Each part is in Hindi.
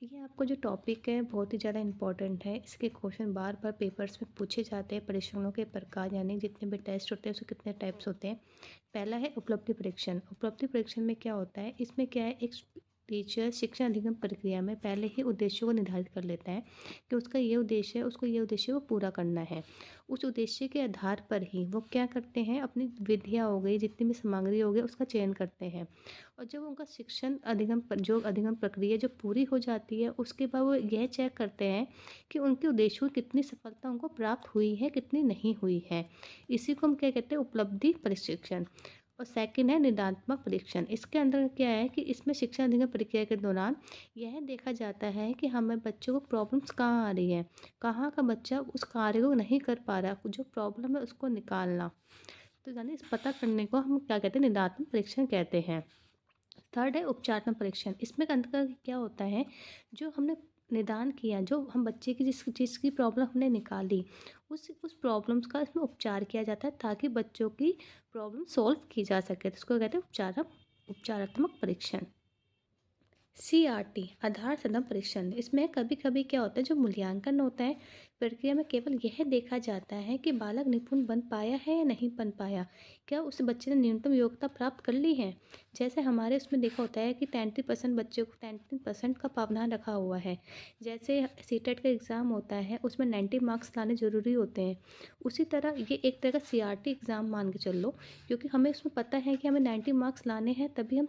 ये आपको जो टॉपिक है बहुत ही ज़्यादा इम्पोर्टेंट है। इसके क्वेश्चन बार बार पेपर्स में पूछे जाते हैं। परीक्षणों के प्रकार यानी जितने भी टेस्ट होते हैं उसके कितने टाइप्स होते हैं। पहला है उपलब्धि परीक्षण। उपलब्धि परीक्षण में क्या होता है, इसमें क्या है, एक टीचर शिक्षा अधिगम प्रक्रिया में पहले ही उद्देश्यों को निर्धारित कर लेता है कि उसका ये उद्देश्य है, उसको ये उद्देश्य को पूरा करना है। उस उद्देश्य के आधार पर ही वो क्या करते हैं, अपनी विधियाँ हो गई, जितनी भी सामग्री हो गई, उसका चयन करते हैं। और जब उनका शिक्षण अधिगम जो अधिगम प्रक्रिया जो पूरी हो जाती है, उसके बाद वो यह चेक करते हैं कि उनके उद्देश्यों की कितनी सफलता उनको प्राप्त हुई है, कितनी नहीं हुई है। इसी को हम क्या कहते हैं, उपलब्धि परीक्षण। और सेकंड है निदानात्मक परीक्षण। इसके अंदर क्या है कि इसमें शिक्षा अधिगम प्रक्रिया के दौरान यह देखा जाता है कि हमें बच्चों को प्रॉब्लम्स कहाँ आ रही है, कहाँ का बच्चा उस कार्य को नहीं कर पा रहा, जो प्रॉब्लम है उसको निकालना। तो यानी इस पता करने को हम क्या कहते हैं, निदानात्मक परीक्षण कहते हैं। थर्ड है उपचारात्मक परीक्षण। इसमें अंततः क्या होता है, जो हमने निदान किया, जो हम बच्चे की जिस चीज़ की प्रॉब्लम हमने निकाली, उस प्रॉब्लम्स का इसमें उपचार किया जाता है ताकि बच्चों की प्रॉब्लम सॉल्व की जा सके। तो इसको कहते हैं उपचारात्मक परीक्षण। CRT आधार सदन परीक्षण। इसमें कभी कभी क्या होता है, जो मूल्यांकन होता है, प्रक्रिया में केवल यह देखा जाता है कि बालक निपुण बन पाया है या नहीं बन पाया, क्या उस बच्चे ने न्यूनतम योग्यता प्राप्त कर ली है। जैसे हमारे उसमें देखा होता है कि 33% बच्चों को 33% का प्रावधान रखा हुआ है। जैसे सीटेट का एग्ज़ाम होता है, उसमें 90 मार्क्स लाने ज़रूरी होते हैं। उसी तरह ये एक तरह का CRT एग्ज़ाम मान के चल लो, क्योंकि हमें उसमें पता है कि हमें 90 मार्क्स लाने हैं तभी हम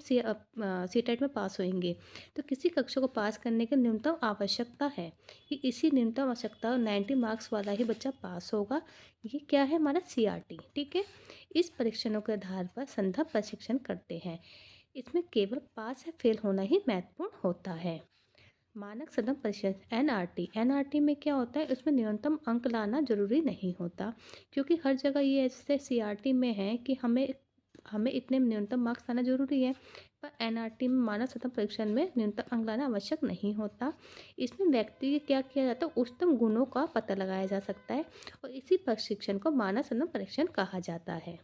सीटेट में पास होंगे। तो किसी कक्षा को पास करने की न्यूनतम आवश्यकता है कि इसी न्यूनतम आवश्यकता 90 मार्क्स वाला ही बच्चा पास होगा। ये क्या है, हमारा CRT। ठीक है। इस परीक्षणों के आधार पर संदर्भ प्रशिक्षण करते हैं। इसमें केवल पास या फेल होना ही महत्वपूर्ण होता है। मानक सदन परीक्षण NRT में क्या होता है, उसमें न्यूनतम अंक लाना जरूरी नहीं होता, क्योंकि हर जगह ये ऐसे CRT में है कि हमें हमें इतने न्यूनतम मार्क्स लाना जरूरी है, पर NRT में मानव सतत परीक्षण में न्यूनतम अंक लाना आवश्यक नहीं होता। इसमें व्यक्ति के क्या किया जाता है, उच्चतम गुणों का पता लगाया जा सकता है, और इसी प्रशिक्षण को मानव सतत परीक्षण कहा जाता है।